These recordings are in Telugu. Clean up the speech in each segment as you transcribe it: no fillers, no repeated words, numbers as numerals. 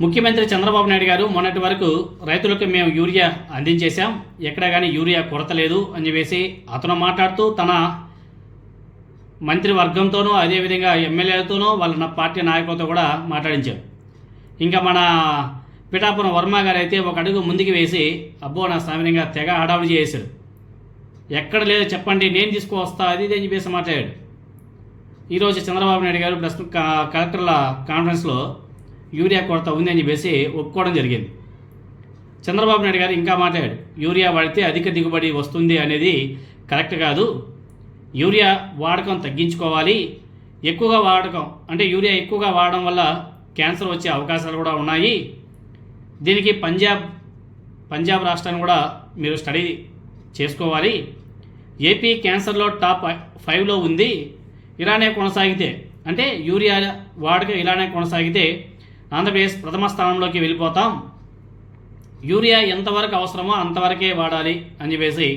ముఖ్యమంత్రి చంద్రబాబు నాయుడు గారు మొన్నటి వరకు రైతులకు మేము యూరియా అందించేశాం, ఎక్కడ కానీ యూరియా కొరత లేదు అని చెప్పేసి అతను మాట్లాడుతూ తన మంత్రివర్గంతోనూ అదేవిధంగా ఎమ్మెల్యేలతోనూ వాళ్ళ పార్టీ నాయకులతో కూడా మాట్లాడించారు. ఇంకా మన పిఠాపురం వర్మ గారు అయితే ఒక అడుగు ముందుకు వేసి అబ్బో నా సామాన్యంగా తెగ హడావుడి చేశాడు. ఎక్కడ లేదో చెప్పండి నేను తీసుకువస్తా అది ఇది అని చెప్పేసి మాట్లాడాడు. ఈరోజు చంద్రబాబు నాయుడు గారు ప్లస్ కలెక్టర్ల కాన్ఫరెన్స్లో యూరియా కొరత ఉంది అని చెప్పేసి ఒప్పుకోవడం జరిగింది. చంద్రబాబు నాయుడు గారు ఇంకా మాట్లాడాడు, యూరియా వాడితే అధిక దిగుబడి వస్తుంది అనేది కరెక్ట్ కాదు, యూరియా వాడకం తగ్గించుకోవాలి, ఎక్కువగా వాడకం అంటే యూరియా ఎక్కువగా వాడడం వల్ల క్యాన్సర్ వచ్చే అవకాశాలు కూడా ఉన్నాయి, దీనికి పంజాబ్ రాష్ట్రాన్ని కూడా మీరు స్టడీ చేసుకోవాలి, ఏపీ క్యాన్సర్లో టాప్ 5లో ఉంది, ఇలానే కొనసాగితే అంటే యూరియా వాడకం ఇలానే కొనసాగితే ఆంధ్రప్రదేశ్ ప్రథమ స్థానంలోకి వెళ్ళిపోతాం, యూరియా ఎంతవరకు అవసరమో అంతవరకే వాడాలి అని చెప్పేసి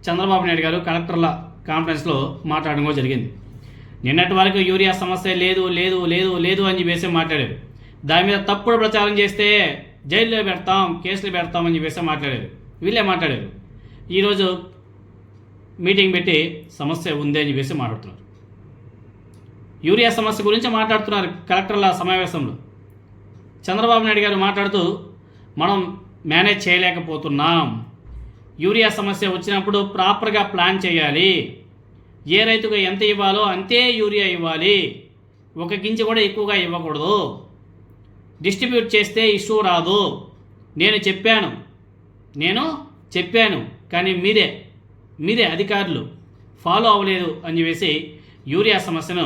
చంద్రబాబు నాయుడు గారు కలెక్టర్ల కాన్ఫరెన్స్లో మాట్లాడడం కూడా జరిగింది. నిన్నటి వరకు యూరియా సమస్య లేదు లేదు లేదు లేదు అని చెప్పేసి మాట్లాడారు. దాని మీద తప్పుడు ప్రచారం చేస్తే జైల్లో పెడతాం, కేసులు పెడతామని చెప్పేసి మాట్లాడారు. వీళ్ళే మాట్లాడారు. ఈరోజు మీటింగ్ పెట్టి సమస్య ఉంది అని చెప్పేసి మాట్లాడుతున్నారు. యూరియా సమస్య గురించి మాట్లాడుతున్నారు కలెక్టర్ల సమావేశంలో. చంద్రబాబు నాయుడు గారు మాట్లాడుతూ మనం మేనేజ్ చేయలేకపోతున్నాం, యూరియా సమస్య వచ్చినప్పుడు ప్రాపర్గా ప్లాన్ చేయాలి, ఏ రైతుకు ఎంత ఇవ్వాలో అంతే యూరియా ఇవ్వాలి, ఒక గింజ కూడా ఎక్కువగా ఇవ్వకూడదు, డిస్ట్రిబ్యూట్ చేస్తే ఇష్యూ రాదు, నేను చెప్పాను కానీ మీరే అధికారులు ఫాలో అవ్వలేదు అని చెప్పేసి యూరియా సమస్యను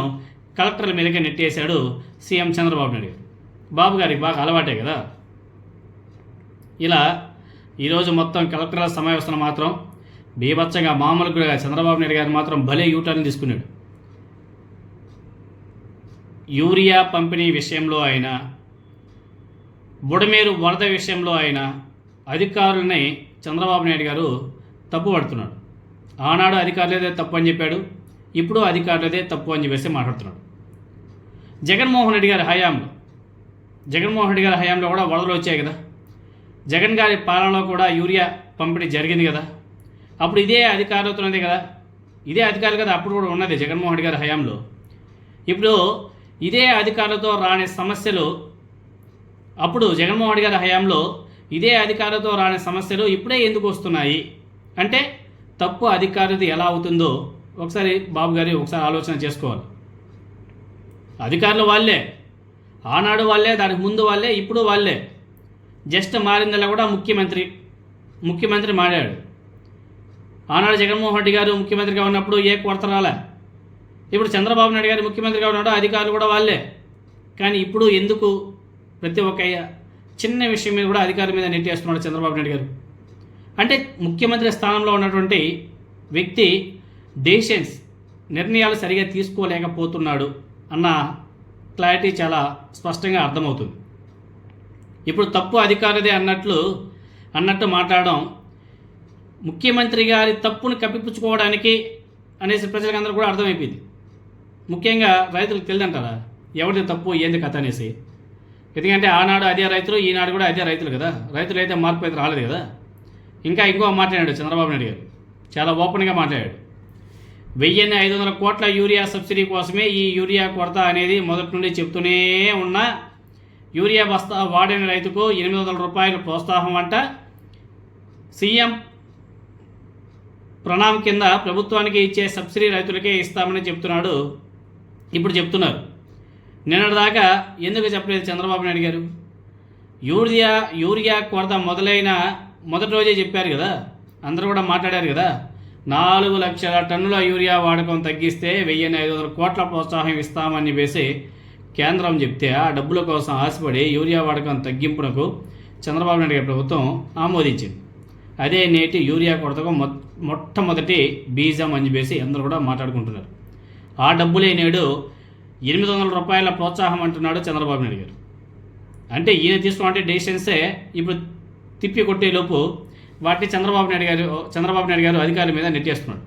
కలెక్టర్ల మీదకి నెట్టేశాడు సీఎం చంద్రబాబు నాయుడు గారు. బాబు గారికి బాగా అలవాటే కదా. ఇలా ఈరోజు మొత్తం కలెక్టర్ల సమావేశం మాత్రం బీభత్సంగా మామూలుగా చంద్రబాబు నాయుడు గారు మాత్రం భలే యూటర్న్ తీసుకున్నాడు. యూరియా పంపిణీ విషయంలో అయినా బుడమేరు వరద విషయంలో అయినా అధికారులని చంద్రబాబు నాయుడు గారు తప్పు పడుతున్నాడు. ఆనాడు అధికారులదే తప్పు అని చెప్పాడు, ఇప్పుడు అధికారులదే తప్పు అని చెప్పేసి మాట్లాడుతున్నాడు. జగన్మోహన్ రెడ్డి గారి హయాంలో కూడా వరదలు వచ్చాయి కదా, జగన్ గారి పాలనలో కూడా యూరియా పంపిణీ జరిగింది కదా, అప్పుడు ఇదే అధికారులతో ఉన్నది కదా, ఇదే అధికారులు కదా అప్పుడు కూడా ఉన్నది జగన్మోహన్ రెడ్డి గారి హయాంలో. ఇప్పుడు ఇదే అధికారులతో రాని సమస్యలు అప్పుడు జగన్మోహన్ రెడ్డి గారి హయాంలో ఇదే అధికారులతో రాని సమస్యలు ఇప్పుడే ఎందుకు వస్తున్నాయి అంటే తప్పు అధికారులది ఎలా అవుతుందో ఒకసారి బాబు గారి ఒకసారి ఆలోచన చేసుకోవాలి. అధికారులు వాళ్ళే, ఆనాడు వాళ్ళే, దానికి ముందు వాళ్ళే, ఇప్పుడు వాళ్ళే. జస్ట్ మారిందల్లా కూడా ముఖ్యమంత్రి మారాడు. ఆనాడు జగన్మోహన్ రెడ్డి గారు ముఖ్యమంత్రిగా ఉన్నప్పుడు ఏ కొరత రాలే. ఇప్పుడు చంద్రబాబు నాయుడు గారు ముఖ్యమంత్రిగా ఉన్నాడు, అధికారులు కూడా వాళ్ళే. కానీ ఇప్పుడు ఎందుకు ప్రతి ఒక్క చిన్న విషయం మీద కూడా అధికారుల మీద నెట్టేస్తున్నాడు చంద్రబాబు నాయుడు గారు? అంటే ముఖ్యమంత్రి స్థానంలో ఉన్నటువంటి వ్యక్తి నిర్ణయాలు సరిగా తీసుకోలేకపోతున్నాడు అన్న క్లారిటీ చాలా స్పష్టంగా అర్థమవుతుంది. ఇప్పుడు తప్పు అధికారులదే అన్నట్టు మాట్లాడడం ముఖ్యమంత్రి గారి తప్పును కప్పిపుచ్చుకోవడానికి అనేసి ప్రజలకు అందరూ కూడా అర్థమైపోయింది. ముఖ్యంగా రైతులకు తెలియదంటారా ఎవరిది తప్పు ఏంది కథ అనేసి. ఎందుకంటే ఆనాడు అదే రైతులు, ఈనాడు కూడా అదే రైతులు కదా, రైతులు అయితే మార్పు అయితే రాలేదు కదా. ఇంకో మాట్లాడాడు చంద్రబాబు నాయుడు గారు, చాలా ఓపెన్గా మాట్లాడాడు. 1500 కోట్ల యూరియా సబ్సిడీ కోసమే ఈ యూరియా కొరత అనేది మొదటి నుండి చెప్తూనే ఉన్నా, యూరియా బస్తా వాడిన రైతుకు 800 రూపాయలు ప్రోత్సాహం అంట, సీఎం ప్రణామ్ కింద ప్రభుత్వానికి ఇచ్చే సబ్సిడీ రైతులకే ఇస్తామని చెప్తున్నారు. నిన్నటిదాకా ఎందుకు చెప్పలేదు చంద్రబాబు నాయుడు గారు? యూరియా కొరత మొదటి రోజే చెప్పారు కదా, అందరూ కూడా మాట్లాడారు కదా. 4 లక్షల టన్నుల యూరియా వాడకం తగ్గిస్తే 1500 కోట్ల ప్రోత్సాహం ఇస్తామని చెప్పేసి కేంద్రం చెప్తే ఆ డబ్బుల కోసం ఆశపడి యూరియా వాడకం తగ్గింపునకు చంద్రబాబు నాయుడు గారి ప్రభుత్వం ఆమోదించింది. అదే నేటి యూరియా కొరతకు మొట్టమొదటి బీజం అని చెప్పేసి అందరూ కూడా మాట్లాడుకుంటున్నారు. ఆ డబ్బులే నేడు 800 రూపాయల ప్రోత్సాహం అంటున్నాడు చంద్రబాబు నాయుడు గారు. అంటే ఈయన తీసుకున్నట్టే డెసిషన్సే ఇప్పుడు తిప్పి కొట్టేలోపు వాటిని చంద్రబాబు నాయుడు గారు అధికారుల మీద నెట్టేస్తున్నాడు.